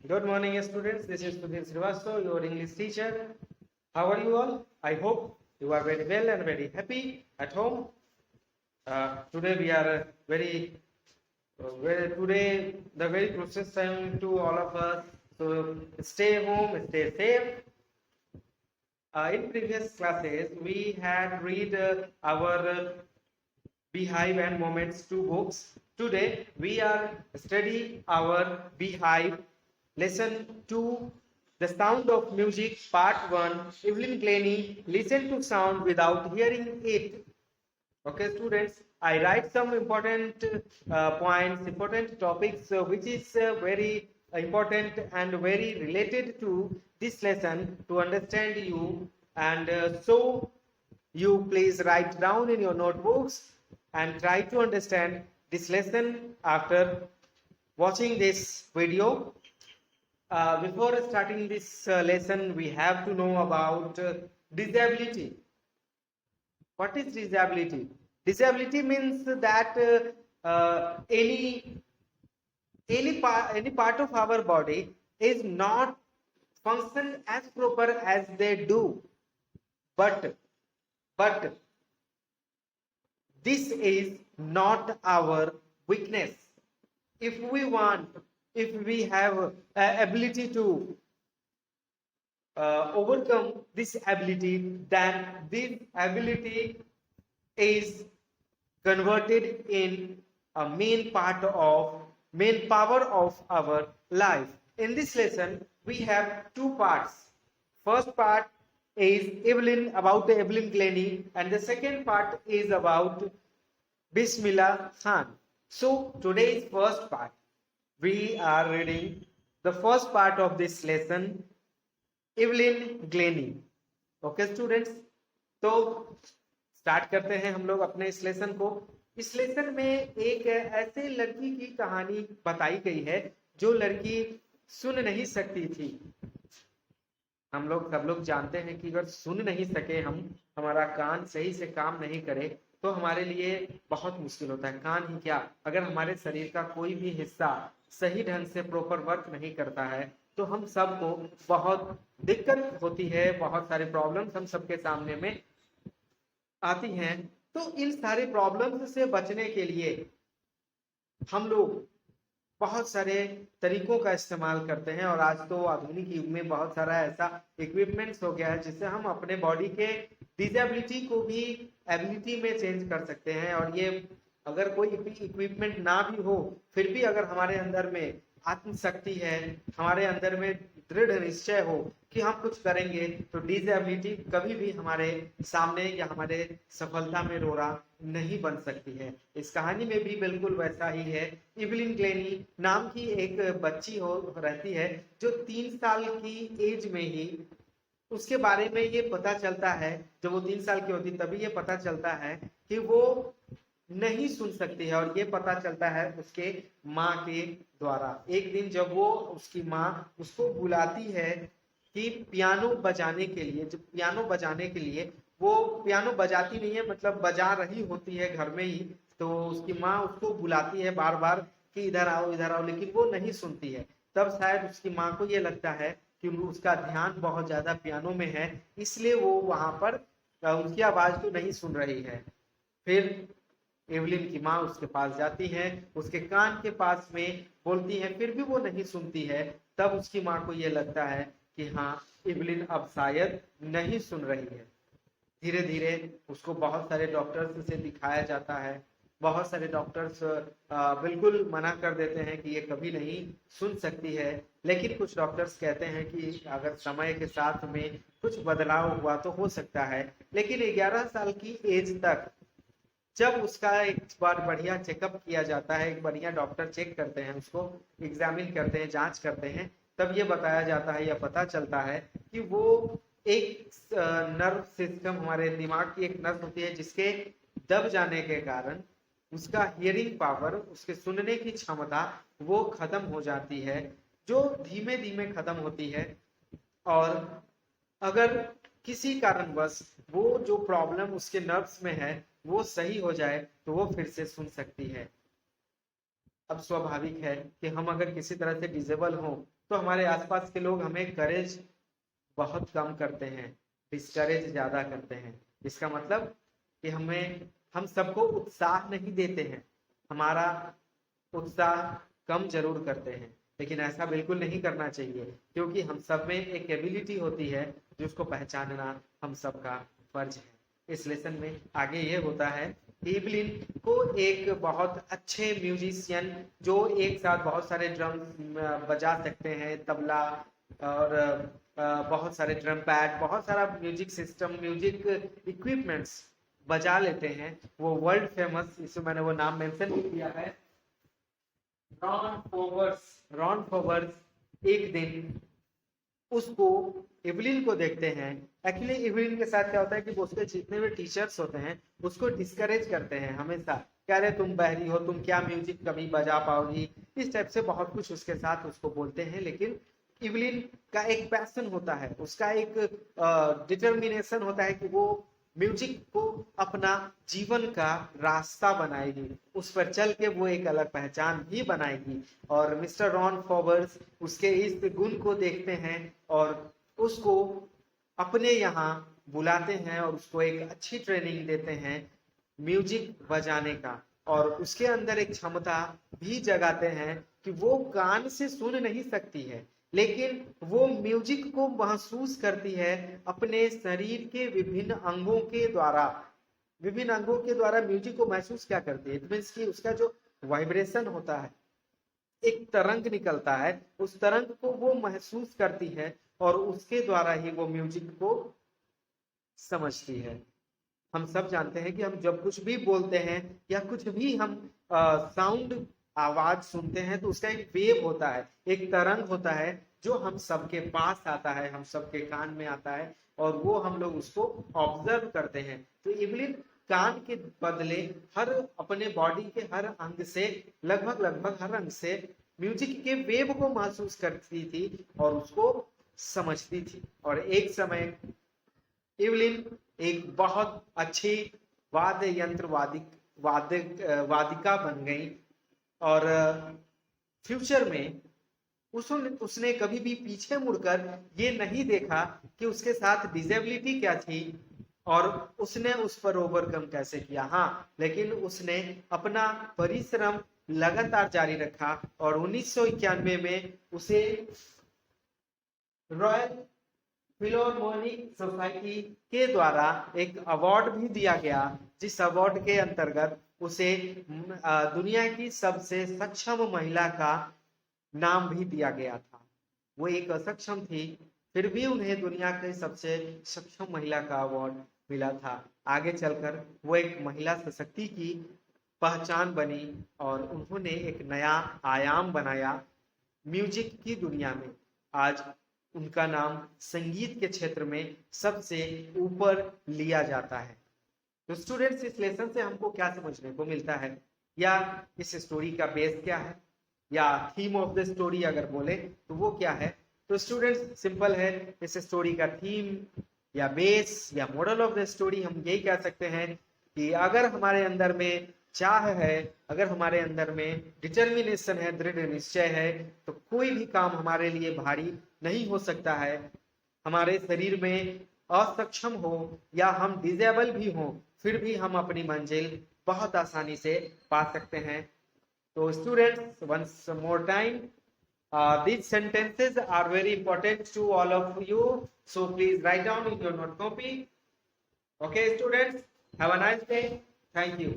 Good morning, students. This is Sudhir Srivastav, your English teacher. How are you all? I hope you are very well and very happy at home. Today we are today the very closest time to all of us. So stay home, stay safe. In previous classes, we had read our Beehive and Moments 2 books. Today we are study our Beehive lesson 2, The Sound of Music, part 1. Evelyn Glennie, listen to sound without hearing it. Okay, students, I write some important points, important topics, which is very important and very related to this lesson to understand you. And so you please write down in your notebooks and try to understand this lesson after watching this video. Before starting this lesson, we have to know about disability. What is disability? Disability means that any part of our body is not function as proper as they do, but this is not our weakness. If we have ability to overcome this ability, then this ability is converted in a main power of our life. In this lesson, we have two parts. First part is about Evelyn Glennie, and the second part is about Bismillah Khan. So today's first part, we are reading the first part of this lesson, Evelyn Glennie. Okay students, तो start करते हैं हम लोग अपने इस lesson को। इस lesson में एक ऐसे लड़की की कहानी बताई गई है जो लड़की सुन नहीं सकती थी। हम लोग सब लोग जानते हैं कि अगर सुन नहीं सके हमारा कान सही से काम नहीं करे तो हमारे लिए बहुत मुश्किल होता है। कान ही क्या, अगर हमारे शरीर का कोई भी हिस्सा सही ढंग से प्रॉपर वर्क नहीं करता है तो हम सबको बहुत दिक्कत होती है, बहुत सारे प्रॉब्लम्स हम सबके सामने में आती हैं। तो इन सारे प्रॉब्लम्स से बचने के लिए हम लोग बहुत सारे तरीकों का इस्तेमाल करते हैं, और आज तो आधुनिक युग में बहुत सारा ऐसा इक्विपमेंट्स हो गया है जिससे हम अपने बॉडी के डिसेबिलिटी को भी एबिलिटी में चेंज कर सकते हैं। और ये अगर कोई इक्विपमेंट ना भी हो फिर भी अगर हमारे अंदर में आत्मशक्ति है, हमारे अंदर में दृढ़ निश्चय हो कि हम कुछ करेंगे, तो डिसेबिलिटी कभी भी हमारे सामने या हमारे सफलता में रोड़ा नहीं बन सकती है। इस कहानी में भी बिल्कुल वैसा ही है। इवलिन ग्लेनी नाम की एक बच्ची रहती है जो 3 साल की एज में ही उसके बारे में ये पता चलता है, जब वो 3 साल की होती तभी ये पता चलता है कि वो नहीं सुन सकती है। और ये पता चलता है उसके माँ के द्वारा। एक दिन जब वो उसकी माँ उसको बुलाती है कि पियानो बजाने के लिए, जब पियानो बजाने के लिए, वो पियानो बजाती नहीं है, मतलब बजा रही होती है घर में ही, तो उसकी माँ उसको बुलाती है बार बार कि इधर आओ इधर आओ, लेकिन वो नहीं सुनती है। तब शायद उसकी माँ को ये लगता है कि उसका ध्यान बहुत ज्यादा पियानो में है, इसलिए वो वहां पर उसकी आवाज को नहीं सुन रही है। फिर एवलिन की माँ उसके पास जाती है, उसके कान के पास में बोलती है, फिर भी वो नहीं सुनती है। तब उसकी माँ को ये लगता है कि हाँ, एवलिन अब शायद नहीं सुन रही है। धीरे धीरे उसको बहुत सारे डॉक्टर्स से दिखाया जाता है। बहुत सारे डॉक्टर्स बिल्कुल मना कर देते हैं कि ये कभी नहीं सुन सकती है, लेकिन कुछ डॉक्टर्स कहते हैं कि अगर समय के साथ में कुछ बदलाव हुआ तो हो सकता है। लेकिन 11 साल की एज तक जब उसका एक बार बढ़िया चेकअप किया जाता है, एक बढ़िया डॉक्टर चेक करते हैं, उसको एग्जामिन करते हैं, जांच करते हैं, तब ये बताया जाता है या पता चलता है कि वो एक नर्व सिस्टम, हमारे दिमाग की एक नर्व होती है जिसके दब जाने के कारण उसका हियरिंग पावर, उसके सुनने की क्षमता वो खत्म हो जाती है, जो धीमे धीमे खत्म होती है। और अगर किसी कारणवश वो जो प्रॉब्लम उसके नर्व्स में है वो सही हो जाए तो वो फिर से सुन सकती है। अब स्वाभाविक है कि हम अगर किसी तरह से डिसेबल हों तो हमारे आसपास के लोग हमें करेज बहुत कम करते हैं, डिस्करेज ज्यादा करते हैं। इसका मतलब कि हम सबको उत्साह नहीं देते हैं, हमारा उत्साह कम जरूर करते हैं। लेकिन ऐसा बिल्कुल नहीं करना चाहिए, क्योंकि हम सब में एक एबिलिटी होती है जिसको पहचानना हम सबका फर्ज है। इस लेसन में आगे ये होता है, इवलिन को एक बहुत अच्छे म्यूजिशियन जो एक साथ बहुत सारे ड्रम बजा सकते हैं, तबला और बहुत सारे ड्रम पैड, बहुत सारा म्यूजिक सिस्टम, म्यूजिक इक्विपमेंट्स बजा लेते हैं, वो वर्ल्ड फेमस, इसमें मैंने वो नाम मेंशन भी किया है, रॉन फोवर्स एक दिन उसको इवलिन को देखते हैं। एक्चुअली इवलिन के साथ क्या होता है कि वो उसके जितने भी टीचर्स होते हैं उसको डिस्करेज करते हैं हमेशा, कह रहे तुम बहरी हो, तुम क्या म्यूजिक कभी बजा पाओगी, इस टाइप से बहुत कुछ उसके साथ उसको बोलते हैं। लेकिन इवलिन का एक पैशन होता है, उसका एक डिटर्मिनेशन होता है कि वो म्यूजिक को अपना जीवन का रास्ता बनाएगी, उस पर चल के वो एक अलग पहचान भी बनाएगी। और मिस्टर रॉन फॉवर्स उसके इस गुण को देखते हैं और उसको अपने यहाँ बुलाते हैं और उसको एक अच्छी ट्रेनिंग देते हैं म्यूजिक बजाने का, और उसके अंदर एक क्षमता भी जगाते हैं कि वो कान से सुन नहीं सकती है, लेकिन वो म्यूजिक को महसूस करती है अपने शरीर के विभिन्न अंगों के द्वारा। विभिन्न अंगों के द्वारा म्यूजिक को महसूस क्या करती है, इट मींस कि उसका जो वाइब्रेशन होता है, एक तरंग निकलता है, उस तरंग को वो महसूस करती है और उसके द्वारा ही वो म्यूजिक को समझती है। हम सब जानते हैं कि हम जब कुछ भी बोलते हैं या कुछ भी हम साउंड आवाज सुनते हैं तो उसका एक वेव होता है, एक तरंग होता है जो हम सबके पास आता है, हम सबके कान में आता है और वो हम लोग उसको ऑब्जर्व करते हैं। तो इवलिन कान के बदले हर अपने बॉडी के हर अंग से लगभग हर अंग से म्यूजिक के वेव को महसूस करती थी और उसको समझती थी। और एक समय इवलिन एक बहुत अच्छी वाद्य यंत्र वादिका बन गई और फ्यूचर में उसने कभी भी पीछे मुड़कर ये नहीं देखा कि उसके साथ डिसेबिलिटी क्या थी और उसने उस पर ओवरकम कैसे किया। हाँ, लेकिन उसने अपना परिश्रम लगातार जारी रखा और 1991 में उसे रॉयल फिलोहार्मोनिक सोसाइटी के द्वारा एक अवार्ड भी दिया गया, जिस अवार्ड के अंतर्गत उसे दुनिया की सबसे सक्षम महिला का नाम भी दिया गया था। वो एक असक्षम थी, फिर भी उन्हें दुनिया के सबसे सक्षम महिला का अवार्ड मिला था। आगे चलकर वो एक महिला सशक्ति की पहचान बनी और उन्होंने एक नया आयाम बनाया म्यूजिक की दुनिया में। आज उनका नाम संगीत के क्षेत्र में सबसे ऊपर लिया जाता है। तो स्टूडेंट्स, इस लेसन से हमको क्या समझने को मिलता है, या इस स्टोरी का बेस क्या है, या थीम ऑफ द स्टोरी अगर बोले तो वो क्या है। तो स्टूडेंट्स, सिंपल है, इस स्टोरी का थीम या बेस या मॉडल ऑफ द स्टोरी हम यही कह सकते हैं कि अगर हमारे अंदर में चाह है, अगर हमारे अंदर में डिटर्मिनेशन है, दृढ़ निश्चय है, तो कोई भी काम हमारे लिए भारी नहीं हो सकता है। हमारे शरीर में असक्षम हो या हम डिसेबल भी हो, फिर भी हम अपनी मंजिल बहुत आसानी से पा सकते हैं। तो students, once more time, these sentences are very important to all of you, so please write down in your note copy. Okay students, have a nice day. Thank you.